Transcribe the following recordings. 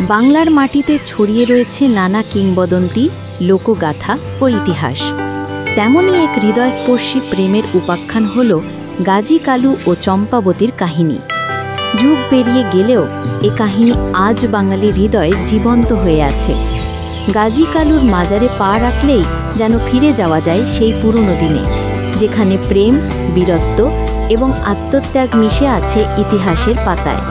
বাংলার মাটিতে ছড়িয়ে রয়েছে নানা কিংবদন্তি, লোকগাথা ও ইতিহাস। তেমনই এক হৃদয়স্পর্শী প্রেমের উপাখ্যান হল গাজী কালু ও চম্পাবতীর কাহিনী। যুগ পেরিয়ে গেলেও এ কাহিনী আজ বাঙালির হৃদয়ে জীবন্ত হয়ে আছে। গাজী কালুর মাজারে পা রাখলেই যেন ফিরে যাওয়া যায় সেই পুরনো দিনে, যেখানে প্রেম, বীরত্ব এবং আত্মত্যাগ মিশে আছে ইতিহাসের পাতায়।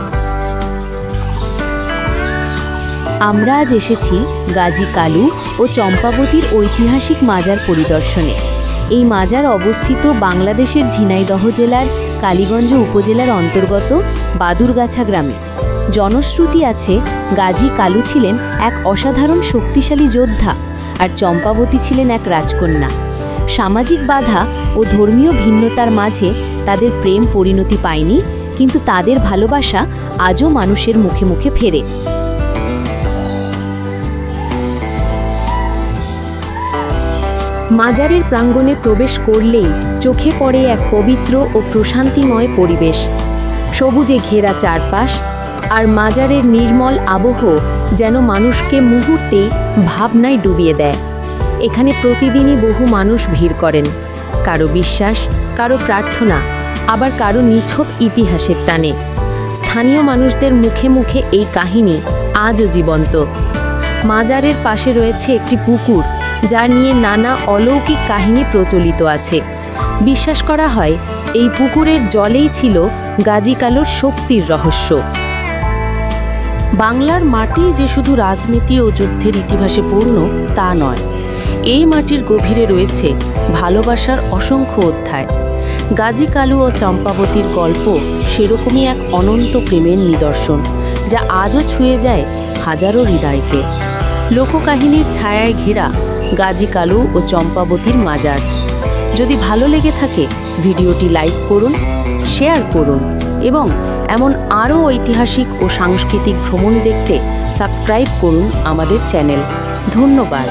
আমরা আজ এসেছি গাজী কালু ও চম্পাবতীর ঐতিহাসিক মাজার পরিদর্শনে। এই মাজার অবস্থিত বাংলাদেশের ঝিনাইদহ জেলার কালীগঞ্জ উপজেলার অন্তর্গত বাদুরগাছা গ্রামে। জনশ্রুতি আছে গাজী কালু ছিলেন এক অসাধারণ শক্তিশালী যোদ্ধা আর চম্পাবতী ছিলেন এক রাজকন্যা। সামাজিক বাধা ও ধর্মীয় ভিন্নতার মাঝে তাদের প্রেম পরিণতি পায়নি, কিন্তু তাদের ভালোবাসা আজও মানুষের মুখে মুখে ফেরে। মাজারের প্রাঙ্গণে প্রবেশ করলেই চোখে পড়ে এক পবিত্র ও প্রশান্তিময় পরিবেশ। সবুজে ঘেরা চারপাশ আর মাজারের নির্মল আবহ যেন মানুষকে মুহূর্তে ভাবনায় ডুবিয়ে দেয়। এখানে প্রতিদিনই বহু মানুষ ভিড় করেন, কারো বিশ্বাস, কারো প্রার্থনা, আবার কারো নিছক ইতিহাসের টানে। স্থানীয় মানুষদের মুখে মুখে এই কাহিনী আজও জীবন্ত। মাজারের পাশে রয়েছে একটি পুকুর, যা নিয়ে নানা অলৌকিক কাহিনী প্রচলিত আছে। বিশ্বাস করা হয় এই পুকুরের জলেই ছিল গাজী কালুর শক্তির রহস্য। বাংলার মাটি যে শুধু রাজনীতি ও যুদ্ধের ইতিহাসে পূর্ণ তা নয়, এই মাটির গভীরে রয়েছে ভালোবাসার অসংখ্য অধ্যায়। গাজী কালু ও চম্পাবতীর গল্প সেরকমই এক অনন্ত প্রেমের নিদর্শন, যা আজও ছুঁয়ে যায় হাজারো হৃদয়কে। লোককাহিনীর ছায়ায় ঘেরা গাজী কালু ও চম্পাবতীর মাজার। যদি ভালো লেগে থাকে ভিডিওটি লাইক করুন, শেয়ার করুন এবং এমন আরও ঐতিহাসিক ও সাংস্কৃতিক ভ্রমণ দেখতে সাবস্ক্রাইব করুন আমাদের চ্যানেল। ধন্যবাদ।